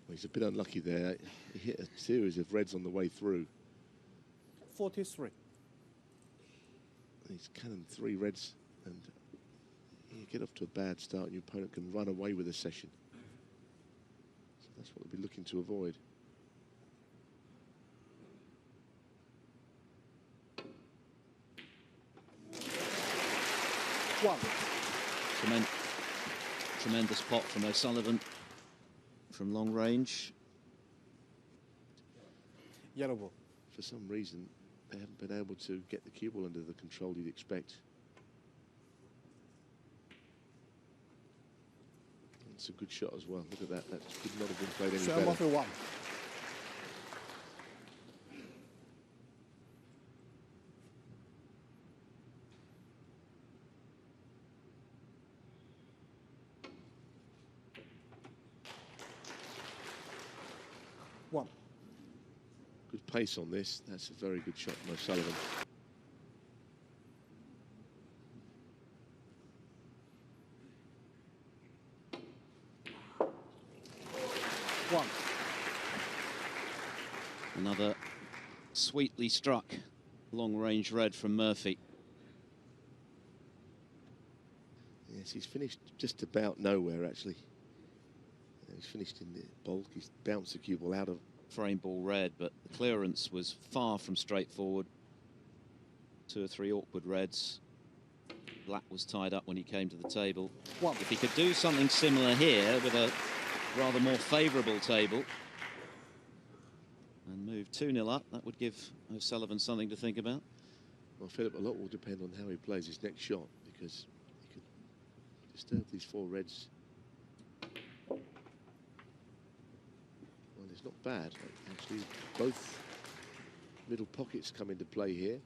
He's a bit unlucky there. He hit a series of reds on the way through. 43. He's cannon 3 reds, and you get off to a bad start and your opponent can run away with a session. So that's what we'll be looking to avoid. One. Tremendous pot from O'Sullivan from long range. Yellow ball. For some reason, they haven't been able to get the cue ball under the control you'd expect. It's a good shot as well. Look at that. That could not have been played any better. For 1. One. Good pace on this. That's a very good shot from O'Sullivan. One. Another sweetly struck long-range red from Murphy. Yes, he's finished just about nowhere, actually. He's finished in the bulk. He's bounced the cue ball out of Frame ball red, but the clearance was far from straightforward. 2 or 3 awkward reds. Black was tied up when he came to the table. One. If he could do something similar here with a rather more favourable table and move 2-0 up, that would give O'Sullivan something to think about. Well, Philip, a lot will depend on how he plays his next shot, because he could disturb these 4 reds. Well, it's not bad, actually. Both middle pockets come into play here.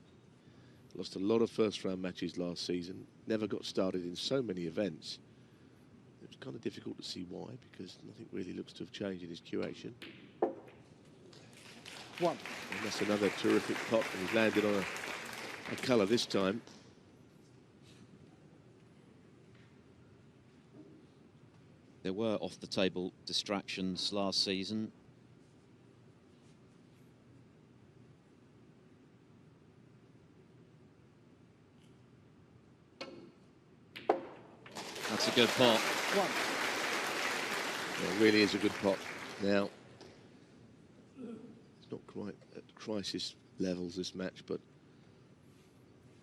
Lost a lot of first-round matches last season. Never got started in so many events. It was kind of difficult to see why, because nothing really looks to have changed in his cue action. One. And that's another terrific pot, and he's landed on a colour this time. There were off-the-table distractions last season. That's a good pot. One. Yeah, it really is a good pot. Now, it's not quite at crisis levels, this match, but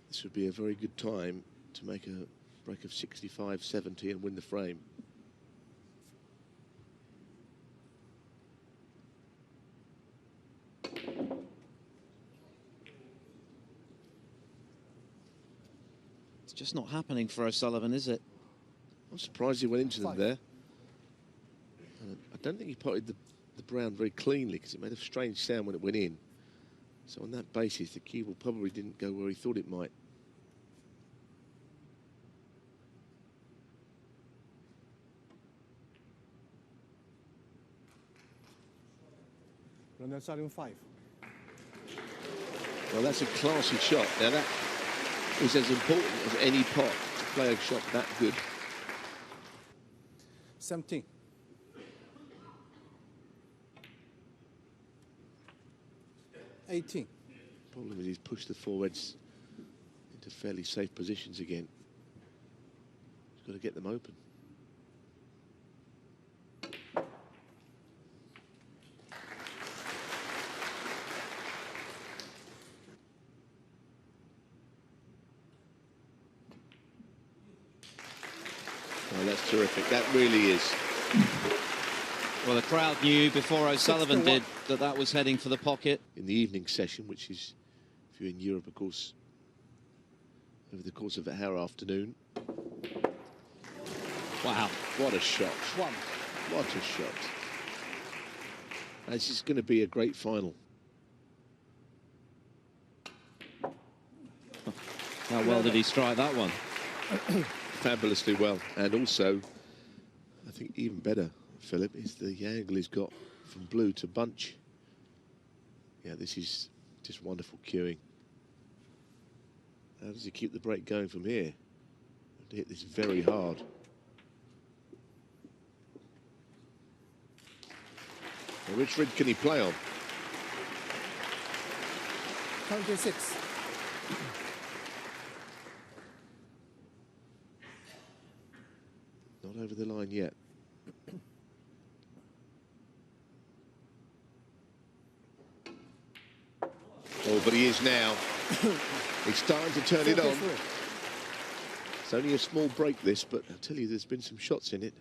this would be a very good time to make a break of 65-70 and win the frame. It's just not happening for O'Sullivan, is it? I'm surprised he went into them 5. there. I don't think he potted the brown very cleanly, because it made a strange sound when it went in. So on that basis, the cue ball probably didn't go where he thought it might. Ronnie starting 5. Well, that's a classy shot. Now that is as important as any pot to play a shot that good. 17. 18. Problem is he's pushed the 4 reds into fairly safe positions again. He's got to get them open. Oh, that's terrific. That really is. Well, the crowd knew before O'Sullivan did that was heading for the pocket. In the evening session, which is, if you're in Europe, of course, over the course of our afternoon. Wow. What a shot. One. What a shot. This is going to be a great final. How well did he strike that one? Fabulously well. And also, I think even better, Philip, is the angle he's got from blue to bunch. Yeah, this is just wonderful cueing. How does he keep the break going from here? To hit this very hard. Now, which red can he play on? 26. Not over the line yet. Oh, but he is now. He's starting to turn it on. It's only a small break, this, but I'll tell you, there's been some shots in it.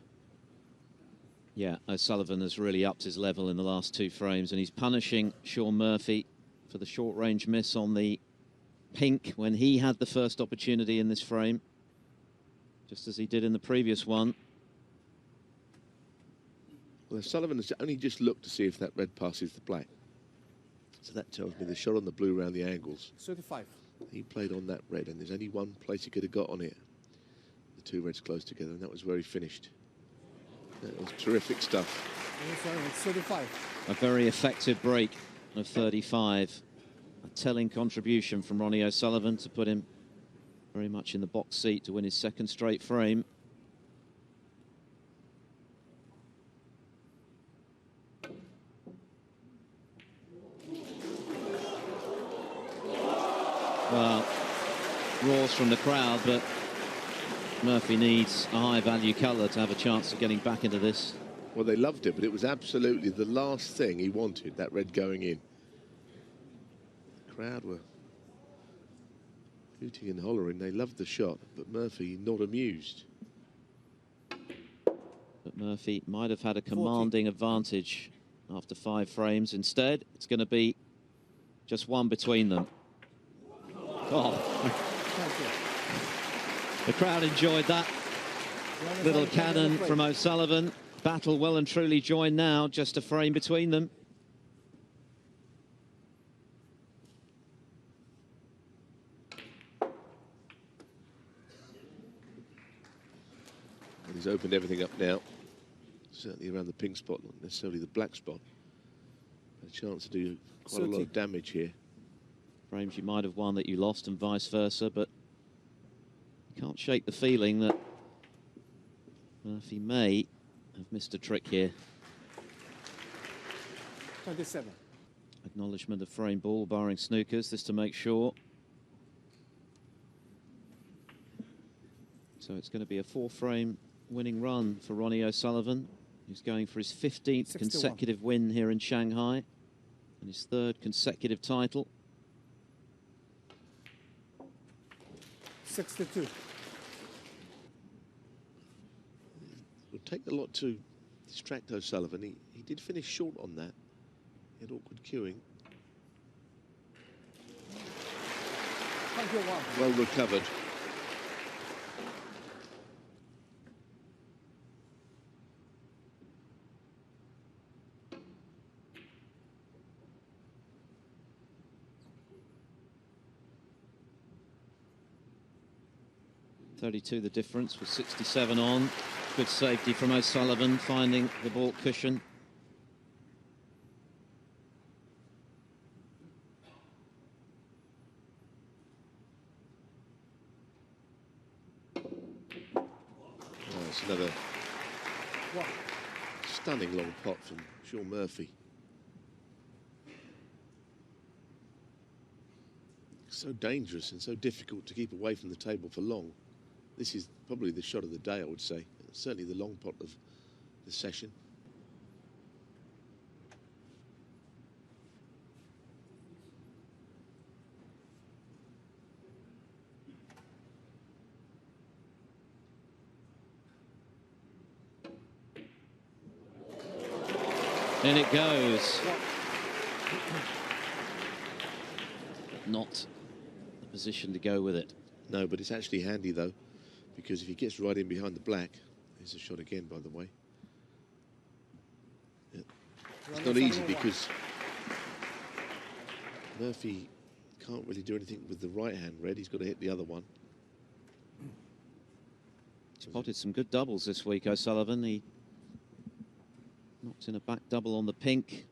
Yeah, O'Sullivan has really upped his level in the last 2 frames, and he's punishing Shaun Murphy for the short-range miss on the pink when he had the first opportunity in this frame, just as he did in the previous one. Well, O'Sullivan has only just looked to see if that red passes the black. So that tells me the shot on the blue around the angles. 35. He played on that red, and there's only one place he could have got on it. The 2 reds close together, and that was where he finished. That was terrific stuff. 35. A very effective break of 35. A telling contribution from Ronnie O'Sullivan to put him very much in the box seat to win his 2nd straight frame. Well, roars from the crowd, but Murphy needs a high-value colour to have a chance of getting back into this. Well, they loved it, but it was absolutely the last thing he wanted, that red going in. The crowd were hooting and hollering. They loved the shot, but Murphy not amused. But Murphy might have had a commanding advantage after 5 frames. Instead, it's going to be just 1 between them. Oh, the crowd enjoyed that little cannon from O'Sullivan. Battle well and truly joined now, just a frame between them. And he's opened everything up now. Certainly around the pink spot, not necessarily the black spot. A chance to do quite a lot of damage here. Frames you might have won that you lost and vice versa, but you can't shake the feeling that Murphy may have missed a trick here. 27. Acknowledgement of frame ball, barring snookers, this to make sure. So it's going to be a 4-frame winning run for Ronnie O'Sullivan, who's going for his 15th 61. consecutive win here in Shanghai and his 3rd consecutive title. 62. It would take a lot to distract O'Sullivan. He did finish short on that. He had awkward cueing. 21. Well recovered. .32 the difference with 67 on. Good safety from O'Sullivan, finding the baulk cushion. Oh, it's another stunning long pot from Shaun Murphy. So dangerous and so difficult to keep away from the table for long. This is probably the shot of the day, I would say. Certainly the long pot of the session. In it goes. Not the position to go with it. No, but it's actually handy, though, because if he gets right in behind the black, there's a shot again, by the way. Yeah. It's not easy because Murphy can't really do anything with the right-hand red. He's got to hit the other one. Spotted some good doubles this week, O'Sullivan. He knocked in a back double on the pink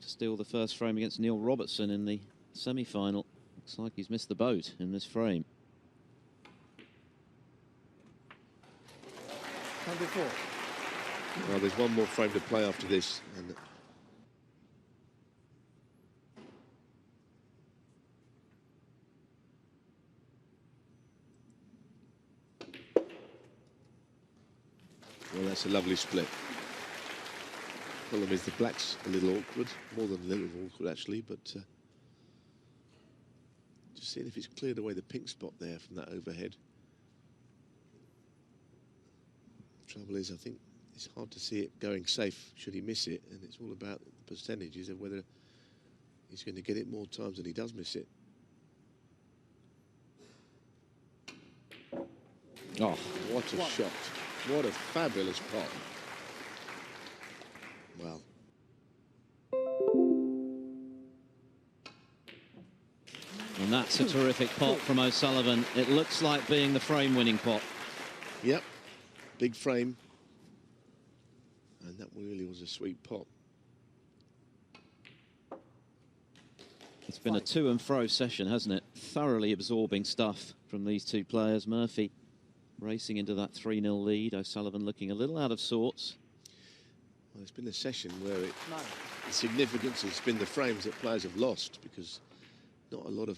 to steal the first frame against Neil Robertson in the semi-final. Looks like he's missed the boat in this frame. 24. Well, there's one more frame to play after this, and that's a lovely split. Problem is the black's a little awkward, more than a little awkward actually, but just seeing if it's cleared away the pink spot there from that overhead. Trouble is, I think it's hard to see it going safe should he miss it, and it's all about the percentages of whether he's going to get it more times than he does miss it. Oh, what a shot. What a fabulous pot. Well. And that's a terrific pot from O'Sullivan. It looks like being the frame-winning pot. Yep, big frame. And that really was a sweet pot. It's been a to and fro session, hasn't it? Thoroughly absorbing stuff from these two players. Murphy racing into that 3-0 lead. O'Sullivan looking a little out of sorts. Well, it's been a session where the significance has been the frames that players have lost, because not a lot of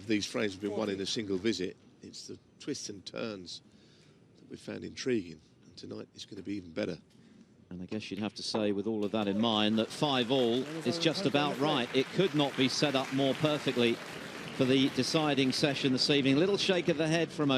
these frames have been won in a single visit. It's the twists and turns that we found intriguing. And tonight it's going to be even better. And I guess you'd have to say, with all of that in mind, that 5-all is just about right. It could not be set up more perfectly for the deciding session this evening. Little shake of the head from